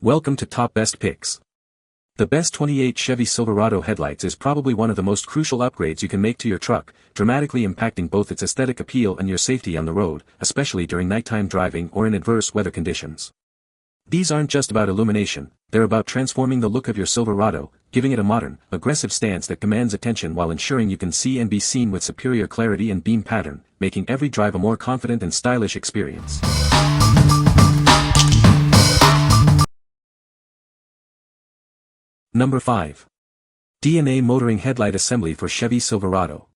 Welcome to Top Best Picks. The best 28 Chevy Silverado Headlights is probably one of the most crucial upgrades you can make to your truck, dramatically impacting both its aesthetic appeal and your safety on the road, especially during nighttime driving or in adverse weather conditions. These aren't just about illumination, they're about transforming the look of your Silverado, giving it a modern, aggressive stance that commands attention while ensuring you can see and be seen with superior clarity and beam pattern, making every drive a more confident and stylish experience. Number 5. DNA Motoring Headlight Assembly for Chevy Silverado.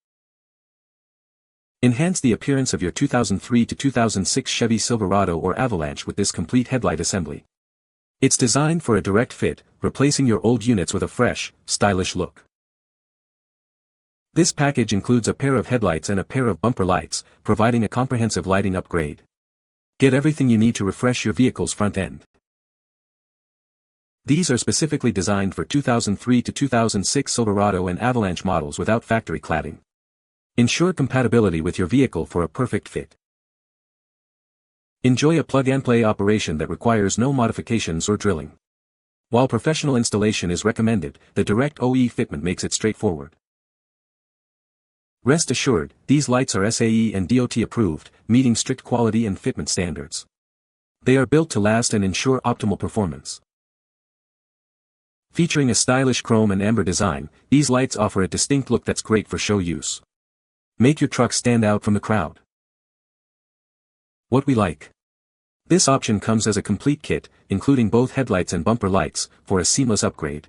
Enhance the appearance of your 2003 to 2006 Chevy Silverado or Avalanche with this complete headlight assembly. It's designed for a direct fit, replacing your old units with a fresh, stylish look. This package includes a pair of headlights and a pair of bumper lights, providing a comprehensive lighting upgrade. Get everything you need to refresh your vehicle's front end. These are specifically designed for 2003 to 2006 Silverado and Avalanche models without factory cladding. Ensure compatibility with your vehicle for a perfect fit. Enjoy a plug-and-play operation that requires no modifications or drilling. While professional installation is recommended, the direct OE fitment makes it straightforward. Rest assured, these lights are SAE and DOT approved, meeting strict quality and fitment standards. They are built to last and ensure optimal performance. Featuring a stylish chrome and amber design, these lights offer a distinct look that's great for show use. Make your truck stand out from the crowd. What we like. This option comes as a complete kit, including both headlights and bumper lights, for a seamless upgrade.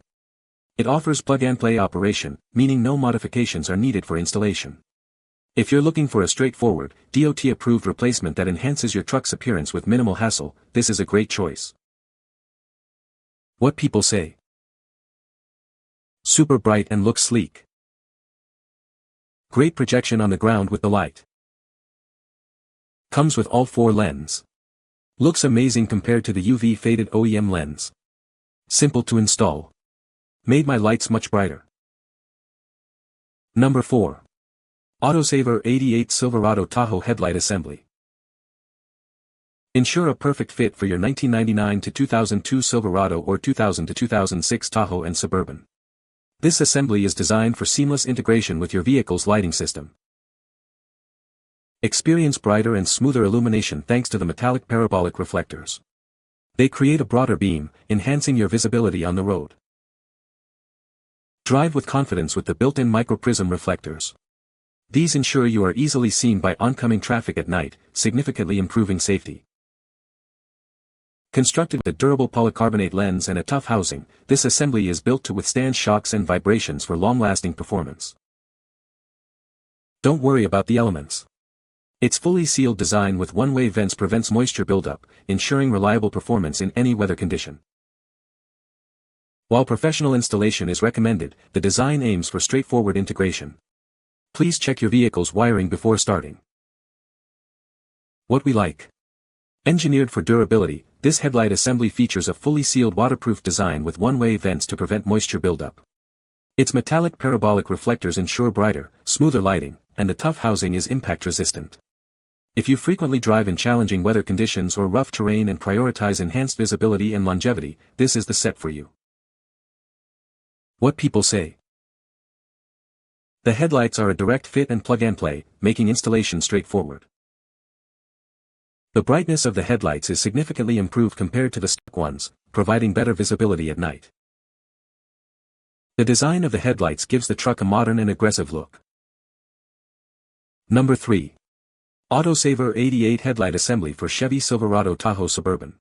It offers plug-and-play operation, meaning no modifications are needed for installation. If you're looking for a straightforward, DOT-approved replacement that enhances your truck's appearance with minimal hassle, this is a great choice. What people say. Super bright and looks sleek. Great projection on the ground with the light. Comes with all 4 lenses. Looks amazing compared to the UV faded OEM lens. Simple to install. Made my lights much brighter. Number 4. Autosaver 88 Silverado Tahoe Headlight Assembly. Ensure a perfect fit for your 1999 to 2002 Silverado or 2000 to 2006 Tahoe and Suburban. This assembly is designed for seamless integration with your vehicle's lighting system. Experience brighter and smoother illumination thanks to the metallic parabolic reflectors. They create a broader beam, enhancing your visibility on the road. Drive with confidence with the built-in microprism reflectors. These ensure you are easily seen by oncoming traffic at night, significantly improving safety. Constructed with a durable polycarbonate lens and a tough housing, this assembly is built to withstand shocks and vibrations for long-lasting performance. Don't worry about the elements. Its fully sealed design with one-way vents prevents moisture buildup, ensuring reliable performance in any weather condition. While professional installation is recommended, the design aims for straightforward integration. Please check your vehicle's wiring before starting. What we like. Engineered for durability, this headlight assembly features a fully sealed waterproof design with one-way vents to prevent moisture buildup. Its metallic parabolic reflectors ensure brighter, smoother lighting, and the tough housing is impact-resistant. If you frequently drive in challenging weather conditions or rough terrain and prioritize enhanced visibility and longevity, this is the set for you. What people say. The headlights are a direct fit and plug-and-play, making installation straightforward. The brightness of the headlights is significantly improved compared to the stock ones, providing better visibility at night. The design of the headlights gives the truck a modern and aggressive look. Number 3. Autosaver 88 Headlight Assembly for Chevy Silverado Tahoe Suburban.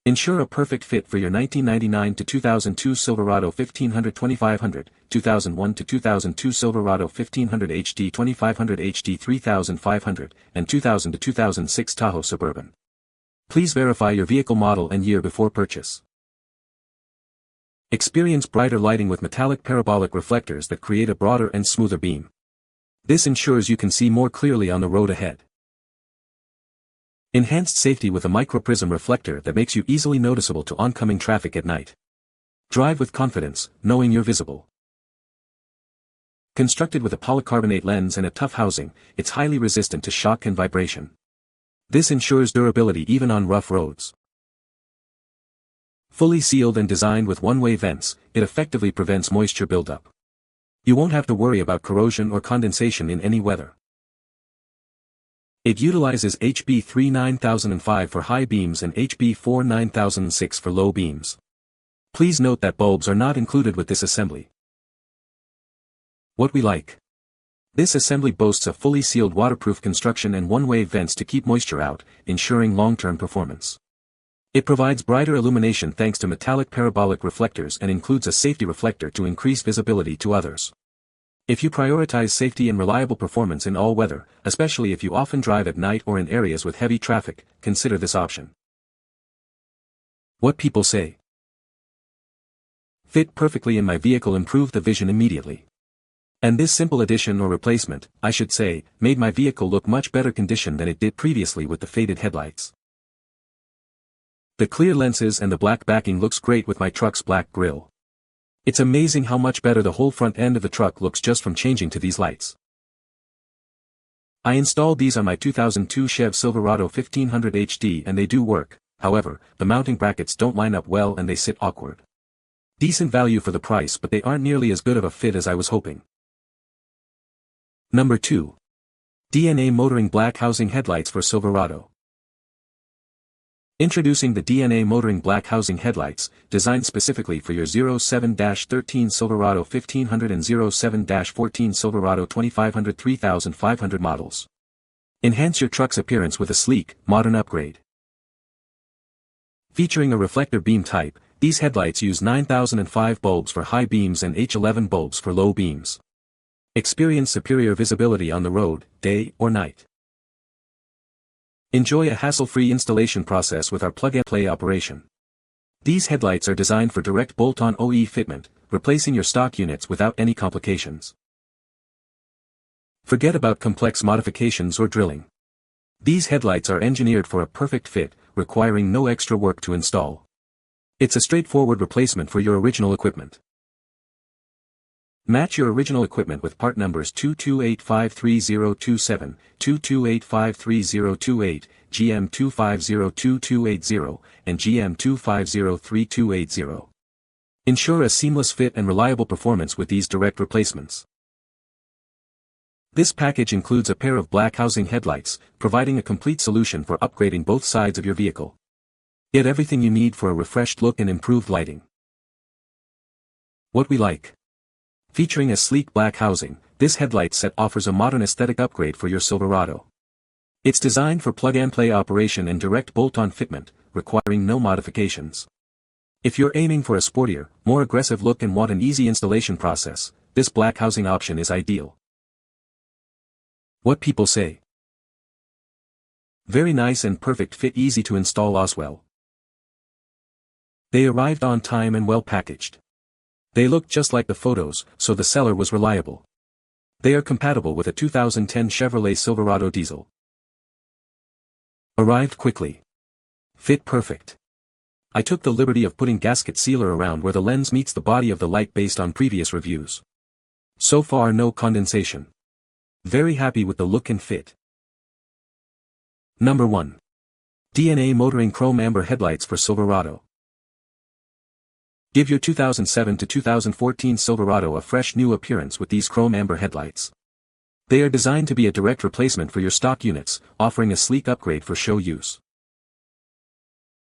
Ensure a perfect fit for your 1999 to 2002 Silverado 1500 2500, 2001 to 2002 Silverado 1500 HD 2500 HD 3500, and 2000 to 2006 Tahoe Suburban. Please verify your vehicle model and year before purchase. Experience brighter lighting with metallic parabolic reflectors that create a broader and smoother beam. This ensures you can see more clearly on the road ahead. Enhanced safety with a microprism reflector that makes you easily noticeable to oncoming traffic at night. Drive with confidence, knowing you're visible. Constructed with a polycarbonate lens and a tough housing, it's highly resistant to shock and vibration. This ensures durability even on rough roads. Fully sealed and designed with one-way vents, it effectively prevents moisture buildup. You won't have to worry about corrosion or condensation in any weather. It utilizes HB3 9005 for high beams and HB4 9006 for low beams. Please note that bulbs are not included with this assembly. What we like. This assembly boasts a fully sealed waterproof construction and one-way vents to keep moisture out, ensuring long-term performance. It provides brighter illumination thanks to metallic parabolic reflectors and includes a safety reflector to increase visibility to others. If you prioritize safety and reliable performance in all weather, especially if you often drive at night or in areas with heavy traffic, consider this option. What people say. Fit perfectly in my vehicle, improved the vision immediately. And this simple addition or replacement, I should say, made my vehicle look much better condition than it did previously with the faded headlights. The clear lenses and the black backing looks great with my truck's black grille. It's amazing how much better the whole front end of the truck looks just from changing to these lights. I installed these on my 2002 Chevy Silverado 1500 HD and they do work, however, the mounting brackets don't line up well and they sit awkward. Decent value for the price, but they aren't nearly as good of a fit as I was hoping. Number 2. DNA Motoring Black Housing Headlights for Silverado. Introducing the DNA Motoring Black Housing Headlights, designed specifically for your 07-13 Silverado 1500 and 07-14 Silverado 2500-3500 models. Enhance your truck's appearance with a sleek, modern upgrade. Featuring a reflector beam type, these headlights use 9005 bulbs for high beams and H11 bulbs for low beams. Experience superior visibility on the road, day or night. Enjoy a hassle-free installation process with our plug-and-play operation. These headlights are designed for direct bolt-on OE fitment, replacing your stock units without any complications. Forget about complex modifications or drilling. These headlights are engineered for a perfect fit, requiring no extra work to install. It's a straightforward replacement for your original equipment. Match your original equipment with part numbers 228533027, 228533028, GM2502280, and GM2503280. Ensure a seamless fit and reliable performance with these direct replacements. This package includes a pair of black housing headlights, providing a complete solution for upgrading both sides of your vehicle. Get everything you need for a refreshed look and improved lighting. What we like. Featuring a sleek black housing, this headlight set offers a modern aesthetic upgrade for your Silverado. It's designed for plug-and-play operation and direct bolt-on fitment, requiring no modifications. If you're aiming for a sportier, more aggressive look and want an easy installation process, this black housing option is ideal. What people say. Very nice and perfect fit, easy to install as well. They arrived on time and well packaged. They look just like the photos, so the seller was reliable. They are compatible with a 2010 Chevrolet Silverado diesel. Arrived quickly. Fit perfect. I took the liberty of putting gasket sealer around where the lens meets the body of the light based on previous reviews. So far no condensation. Very happy with the look and fit. Number 1. DNA Motoring Chrome Amber Headlights for Silverado. Give your 2007 to 2014 Silverado a fresh new appearance with these chrome amber headlights. They are designed to be a direct replacement for your stock units, offering a sleek upgrade for show use.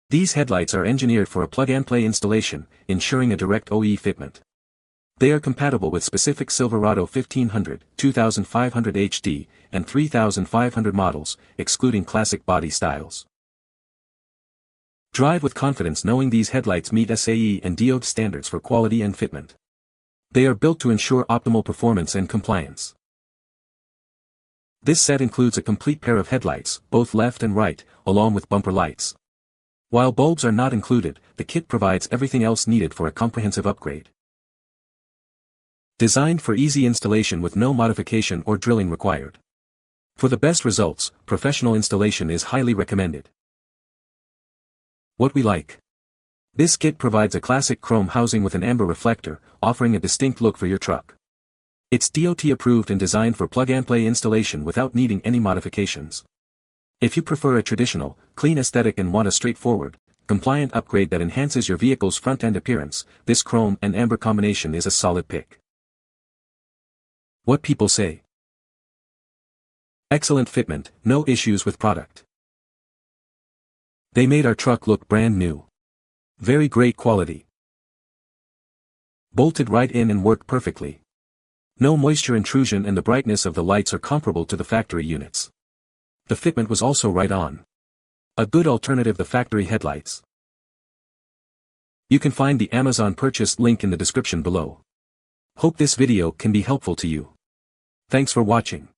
These headlights are engineered for a plug-and-play installation, ensuring a direct OE fitment. They are compatible with specific Silverado 1500, 2500 HD, and 3500 models, excluding classic body styles. Drive with confidence knowing these headlights meet SAE and DOT standards for quality and fitment. They are built to ensure optimal performance and compliance. This set includes a complete pair of headlights, both left and right, along with bumper lights. While bulbs are not included, the kit provides everything else needed for a comprehensive upgrade. Designed for easy installation with no modification or drilling required. For the best results, professional installation is highly recommended. What we like. This kit provides a classic chrome housing with an amber reflector, offering a distinct look for your truck. It's DOT approved and designed for plug-and-play installation without needing any modifications. If you prefer a traditional, clean aesthetic and want a straightforward, compliant upgrade that enhances your vehicle's front-end appearance, this chrome and amber combination is a solid pick. What people say. Excellent fitment, no issues with product. They made our truck look brand new. Very great quality. Bolted right in and worked perfectly. No moisture intrusion and the brightness of the lights are comparable to the factory units. The fitment was also right on. A good alternative to factory headlights. You can find the Amazon purchase link in the description below. Hope this video can be helpful to you. Thanks for watching.